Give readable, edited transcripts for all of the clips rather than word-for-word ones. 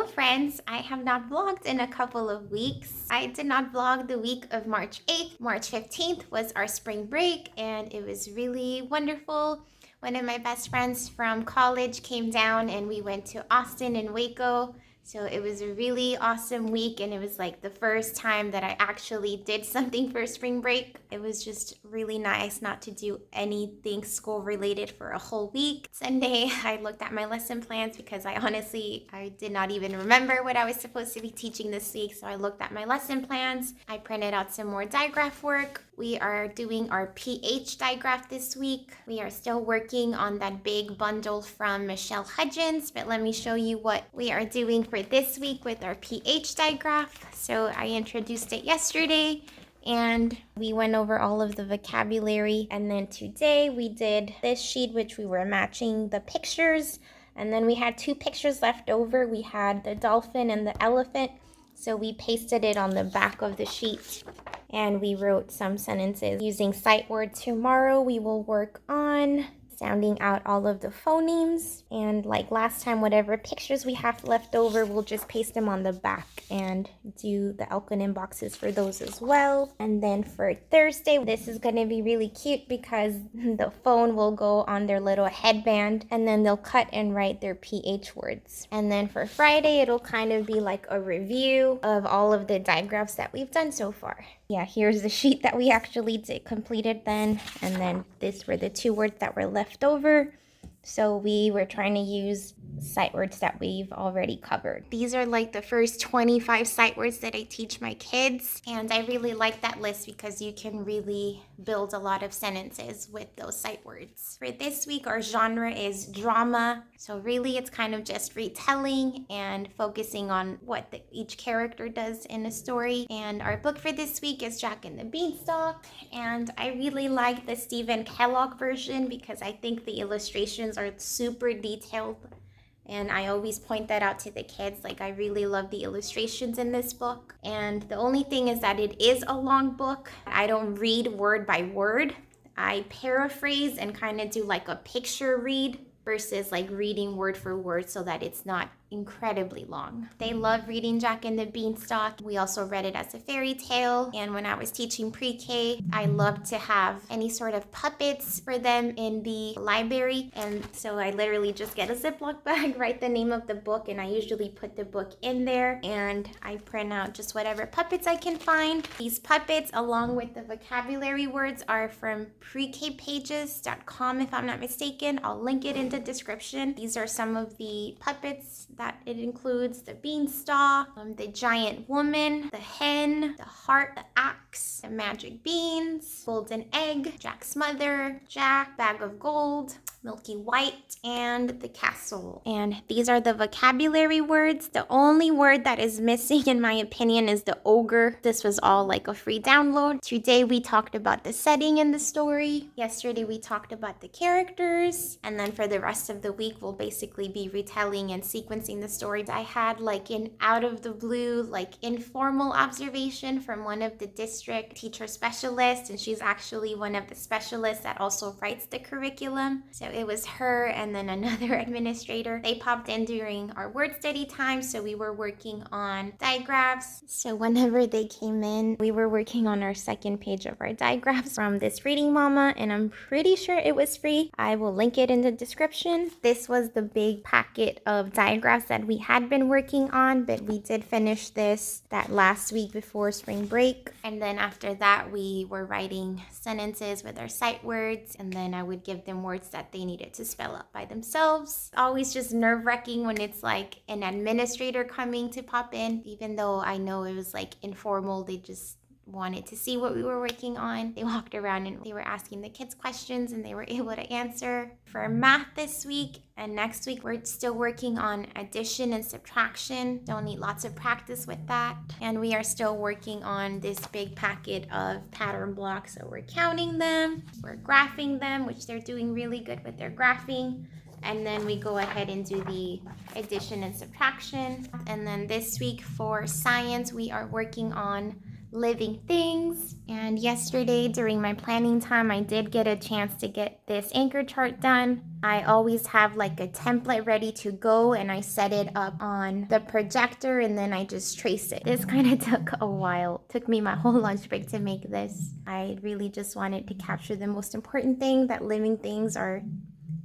Hello friends, I have not vlogged in a couple of weeks. I did not vlog the week of March 8th. March 15th was our spring break and it was really wonderful. One of my best friends from college came down and we went to Austin and Waco. So it was a really awesome week and it was like the first time that I actually did something for spring break. It was just really nice not to do anything school related for a whole week. Sunday, I looked at my lesson plans because I did not even remember what I was supposed to be teaching this week. So I looked at my lesson plans. I printed out some more digraph work. We are doing our pH digraph this week. We are still working on that big bundle from Michelle Hudgens, but let me show you what we are doing for this week with our pH digraph. So I introduced it yesterday and we went over all of the vocabulary. And then today we did this sheet, which we were matching the pictures. And then we had two pictures left over. We had the dolphin and the elephant. So we pasted it on the back of the sheet and we wrote some sentences using sight words. Tomorrow we will work on sounding out all of the phonemes, and like last time, whatever pictures we have left over, we'll just paste them on the back and do the acronym boxes for those as well. And then for Thursday, this is going to be really cute because the phone will go on their little headband and then they'll cut and write their PH words. And then for Friday, it'll kind of be like a review of all of the digraphs that we've done so far. Yeah, here's the sheet that we actually completed then, and then these were the two words that were left over. So we were trying to use sight words that we've already covered. These are like the first 25 sight words that I teach my kids, and I really like that list because you can really build a lot of sentences with those sight words. For this week, our genre is drama. So really it's kind of just retelling and focusing on what each character does in a story. And our book for this week is Jack and the Beanstalk. And I really like the Stephen Kellogg version because I think the illustrations are super detailed. And I always point that out to the kids. Like, I really love the illustrations in this book. And the only thing is that it is a long book. I don't read word by word. I paraphrase and kind of do like a picture read versus like reading word for word so that it's not incredibly long. They love reading Jack and the Beanstalk. We also read it as a fairy tale. And when I was teaching pre-K, I loved to have any sort of puppets for them in the library. And so I literally just get a Ziploc bag, write the name of the book, and I usually put the book in there and I print out just whatever puppets I can find. These puppets, along with the vocabulary words, are from prekpages.com if I'm not mistaken. I'll link it in the description. These are some of the puppets that it includes: the beanstalk, the giant woman, the hen, the heart, the axe, the magic beans, golden egg, Jack's mother, Jack, bag of gold, Milky White, and the castle. And these are the vocabulary words. The only word that is missing, in my opinion, is the ogre. This was all like a free download. Today we talked about the setting in the story. Yesterday we talked about the characters. And then for the rest of the week, we'll basically be retelling and sequencing the story. I had like an out of the blue, like informal observation from one of the district teacher specialists. And she's actually one of the specialists that also writes the curriculum. So it was her and then another administrator. They popped in during our word study time, so we were working on digraphs. So whenever they came in, we were working on our second page of our digraphs from this Reading Mama, and I'm pretty sure it was free. I will link it in the description. This was the big packet of digraphs that we had been working on, but we did finish that last week before spring break. And then after that, we were writing sentences with our sight words, and then I would give them words that they needed to spell out by themselves. Always just nerve-wracking when it's like an administrator coming to pop in, even though I know it was like informal. They just wanted to see what we were working on. They walked around and they were asking the kids questions and they were able to answer. For math this week and next week, we're still working on addition and subtraction. Don't need lots of practice with that. And we are still working on this big packet of pattern blocks. So we're counting them, we're graphing them, which they're doing really good with their graphing. And then we go ahead and do the addition and subtraction. And then this week for science, we are working on living things. And yesterday during my planning time, I did get a chance to get this anchor chart done. I always have like a template ready to go, and I set it up on the projector and then I just trace it. This kind of took a while. It took me my whole lunch break to make this. I really just wanted to capture the most important thing, that living things are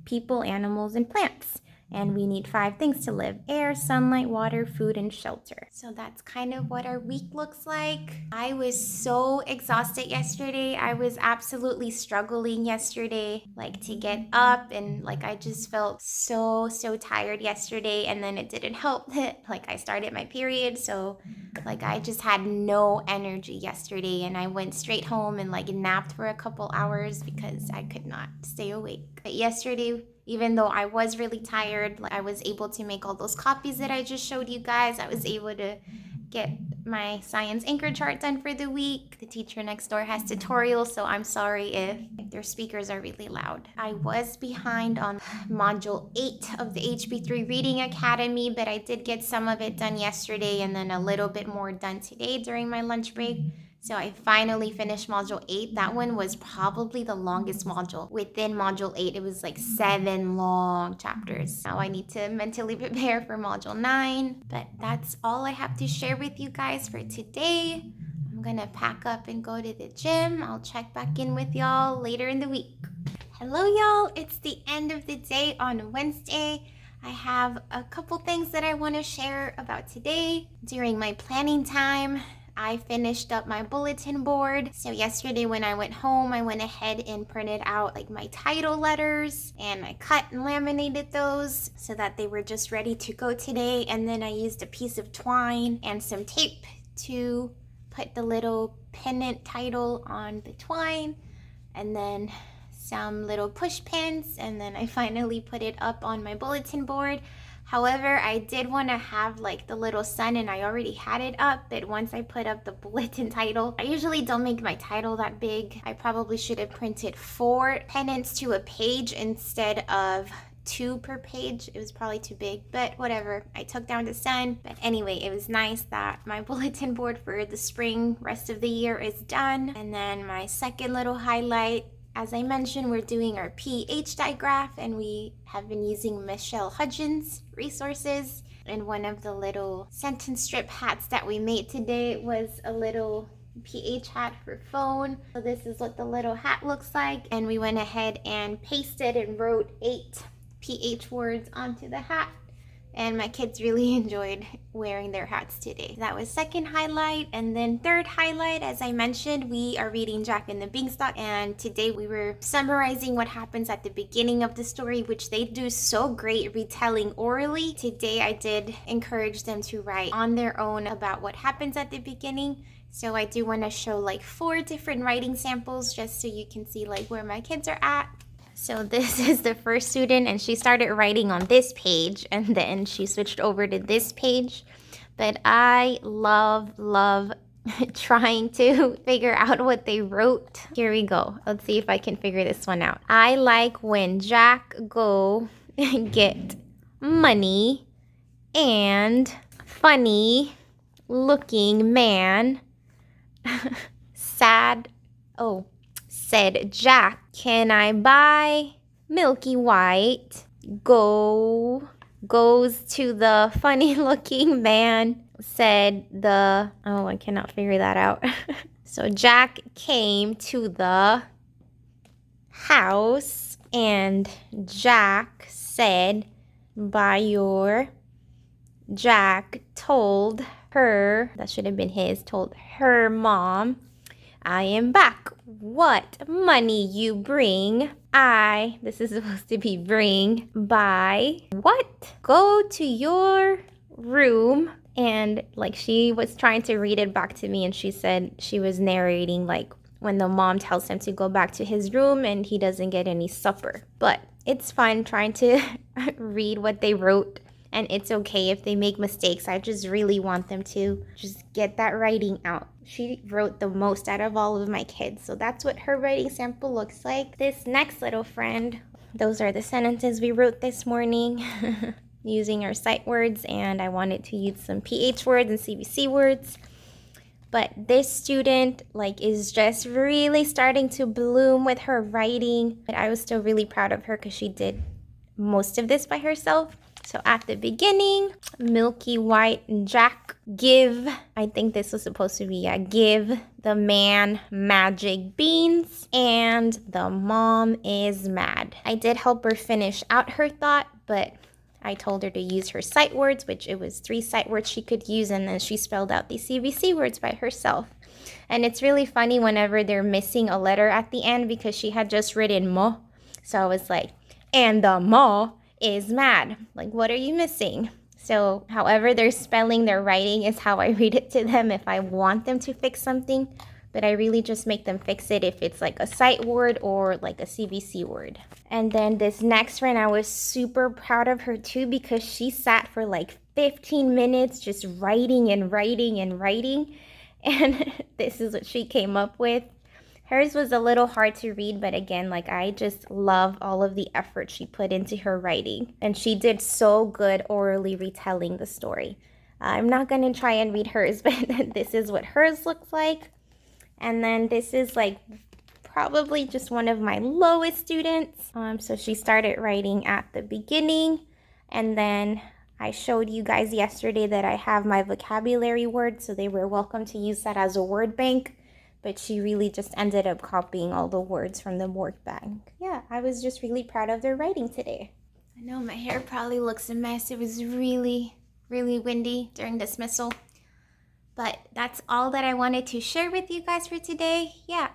people, animals, and plants. And we need 5 things to live: air, sunlight, water, food, and shelter. So that's kind of what our week looks like. I was so exhausted yesterday. I was absolutely struggling yesterday, like to get up, and like I just felt so tired yesterday. And then it didn't help that like I started my period, so like I just had no energy yesterday, and I went straight home and like napped for a couple hours because I could not stay awake. But yesterday, even though I was really tired, I was able to make all those copies that I just showed you guys. I was able to get my science anchor chart done for the week. The teacher next door has tutorials, so I'm sorry if their speakers are really loud. I was behind on module 8 of the HB3 Reading Academy, but I did get some of it done yesterday and then a little bit more done today during my lunch break. So I finally finished module 8. That one was probably the longest module. Within module 8, it was like 7 long chapters. Now I need to mentally prepare for module 9. But that's all I have to share with you guys for today. I'm gonna pack up and go to the gym. I'll check back in with y'all later in the week. Hello y'all, it's the end of the day on Wednesday. I have a couple things that I want to share about today. During my planning time, I finished up my bulletin board. So yesterday when I went home, I went ahead and printed out like my title letters, and I cut and laminated those so that they were just ready to go today. And then I used a piece of twine and some tape to put the little pennant title on the twine, and then some little push pins, and then I finally put it up on my bulletin board. However, I did want to have like the little sun, and I already had it up, but once I put up the bulletin title, I usually don't make my title that big. I probably should have printed 4 pennants to a page instead of 2 per page. It was probably too big, but whatever. I took down the sun. But anyway, it was nice that my bulletin board for the spring rest of the year is done. And then my second little highlight, as I mentioned, we're doing our pH digraph, and we have been using Michelle Hudgens resources. And one of the little sentence strip hats that we made today was a little pH hat for phone. So this is what the little hat looks like. And we went ahead and pasted and wrote 8 pH words onto the hat. And my kids really enjoyed wearing their hats today. That was second highlight. And then third highlight, as I mentioned, we are reading Jack and the Beanstalk. And today we were summarizing what happens at the beginning of the story, which they do so great retelling orally. Today I did encourage them to write on their own about what happens at the beginning. So I do want to show like 4 different writing samples just so you can see like where my kids are at. So this is the first student, and she started writing on this page, and then she switched over to this page. But I love trying to figure out what they wrote. Here we go. Let's see if I can figure this one out. I like when Jack go get money and funny looking man said Jack, can I buy Milky White? Goes to the funny looking man, said the, I cannot figure that out. So Jack came to the house, and Jack said, Jack told her, that should have been his, told her mom, I am back. What money you bring? This is supposed to be bring, buy, what? Go to your room. And like she was trying to read it back to me, and she said she was narrating like when the mom tells him to go back to his room and he doesn't get any supper. But it's fun trying to read what they wrote. And it's okay if they make mistakes. I just really want them to just get that writing out. She wrote the most out of all of my kids. So that's what her writing sample looks like. This next little friend, those are the sentences we wrote this morning using our sight words. And I wanted to use some PH words and CBC words. But this student is just really starting to bloom with her writing. But I was still really proud of her because she did most of this by herself. So at the beginning, Milky White and Jack give, I think this was supposed to be give the man magic beans, and the mom is mad. I did help her finish out her thought, but I told her to use her sight words, which it was 3 sight words she could use, and then she spelled out the CVC words by herself. And it's really funny whenever they're missing a letter at the end because she had just written mo. So I was like, and the ma is mad. Like, what are you missing? So however they're spelling their writing is how I read it to them if I want them to fix something. But I really just make them fix it if it's like a sight word or like a CVC word. And then this next friend, I was super proud of her too because she sat for like 15 minutes just writing and writing and writing. And this is what she came up with. Hers was a little hard to read, but again, I just love all of the effort she put into her writing. And she did so good orally retelling the story. I'm not going to try and read hers, but this is what hers looks like. And then this is probably just one of my lowest students. So she started writing at the beginning, and then I showed you guys yesterday that I have my vocabulary words, so they were welcome to use that as a word bank, but she really just ended up copying all the words from the word bank. Yeah, I was just really proud of their writing today. I know my hair probably looks a mess. It was really, really windy during dismissal. But that's all that I wanted to share with you guys for today. Yeah,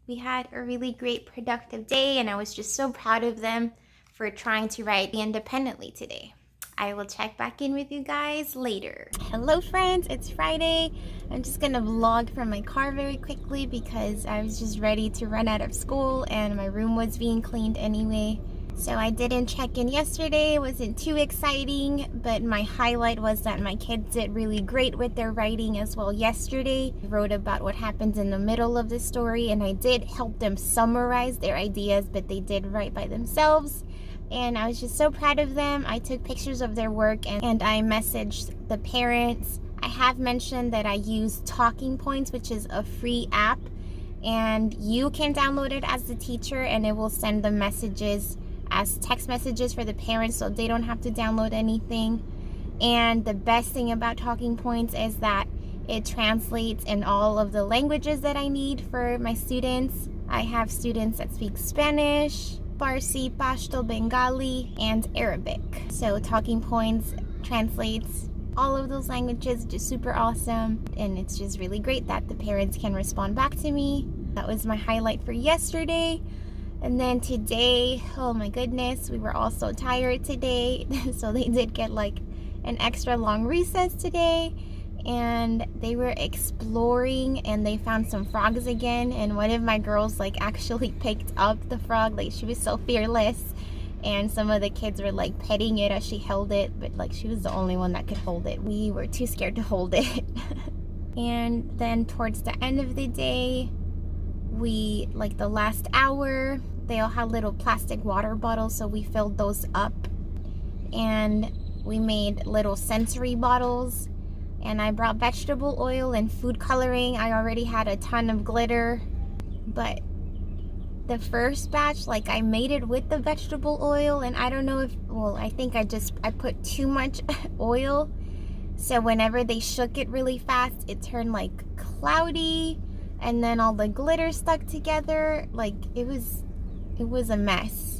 we had a really great productive day, and I was just so proud of them for trying to write independently today. I will check back in with you guys later. Hello friends, it's Friday. I'm just gonna vlog from my car very quickly because I was just ready to run out of school and my room was being cleaned anyway. So I didn't check in yesterday, it wasn't too exciting, but my highlight was that my kids did really great with their writing as well yesterday. I wrote about what happens in the middle of the story, and I did help them summarize their ideas, but they did write by themselves. And I was just so proud of them. I took pictures of their work and I messaged the parents. I have mentioned that I use Talking Points, which is a free app, and you can download it as the teacher and it will send the messages as text messages for the parents so they don't have to download anything. And the best thing about Talking Points is that it translates in all of the languages that I need for my students. I have students that speak Spanish, Farsi, Pashto, Bengali, and Arabic. So Talking Points translates all of those languages, just super awesome. And it's just really great that the parents can respond back to me. That was my highlight for yesterday. And then today, oh my goodness, we were all so tired today. So they did get an extra long recess today. And they were exploring and they found some frogs again, and one of my girls actually picked up the frog. She was so fearless, and some of the kids were petting it as she held it, but she was the only one that could hold it. We were too scared to hold it. And then towards the end of the day, we the last hour, they all had little plastic water bottles, so we filled those up and we made little sensory bottles. And I brought vegetable oil and food coloring. I already had a ton of glitter, but the first batch, I made it with the vegetable oil, and I don't know if, I think I put too much oil. So whenever they shook it really fast, it turned cloudy, and then all the glitter stuck together. It was a mess.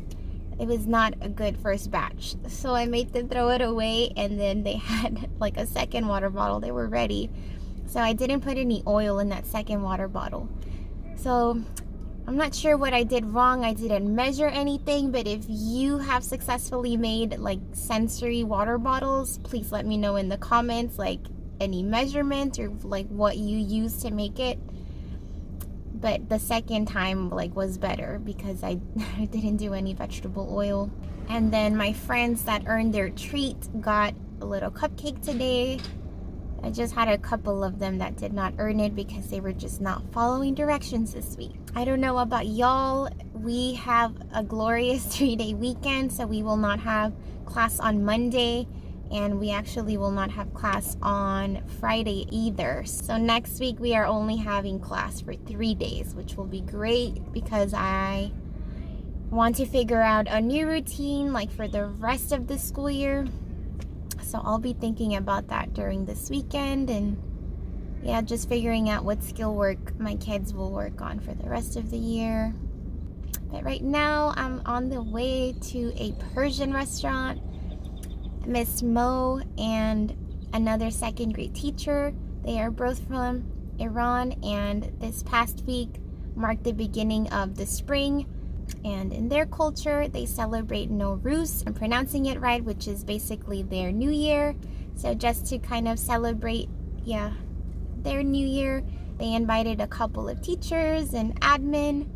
It was not a good first batch. So I made them throw it away, and then they had a second water bottle. They were ready. So I didn't put any oil in that second water bottle. So I'm not sure what I did wrong. I didn't measure anything, but if you have successfully made sensory water bottles, please let me know in the comments any measurements or what you used to make it. But the second time was better because I didn't do any vegetable oil. And then my friends that earned their treat got a little cupcake today. I just had a couple of them that did not earn it because they were just not following directions this week. I don't know about y'all. We have a glorious 3-day weekend, so we will not have class on Monday. and we actually will not have class on Friday either. So next week we are only having class for 3 days, which will be great because I want to figure out a new routine like for the rest of the school year. So I'll be thinking about that during this weekend, and yeah, just figuring out what skill work my kids will work on for the rest of the year. But right now I'm on the way to a Persian restaurant. Miss Mo and another second grade teacher, they are both from Iran, and this past week marked the beginning of the spring. And in their culture, they celebrate Nowruz, I'm pronouncing it right, which is basically their new year. So just to kind of celebrate, their new year, they invited a couple of teachers and admin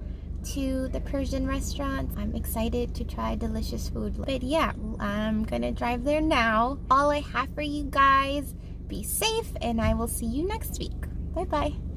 to the Persian restaurant. I'm excited to try delicious food. But yeah, I'm gonna drive there now. All I have for you guys, be safe, and I will see you next week. Bye bye.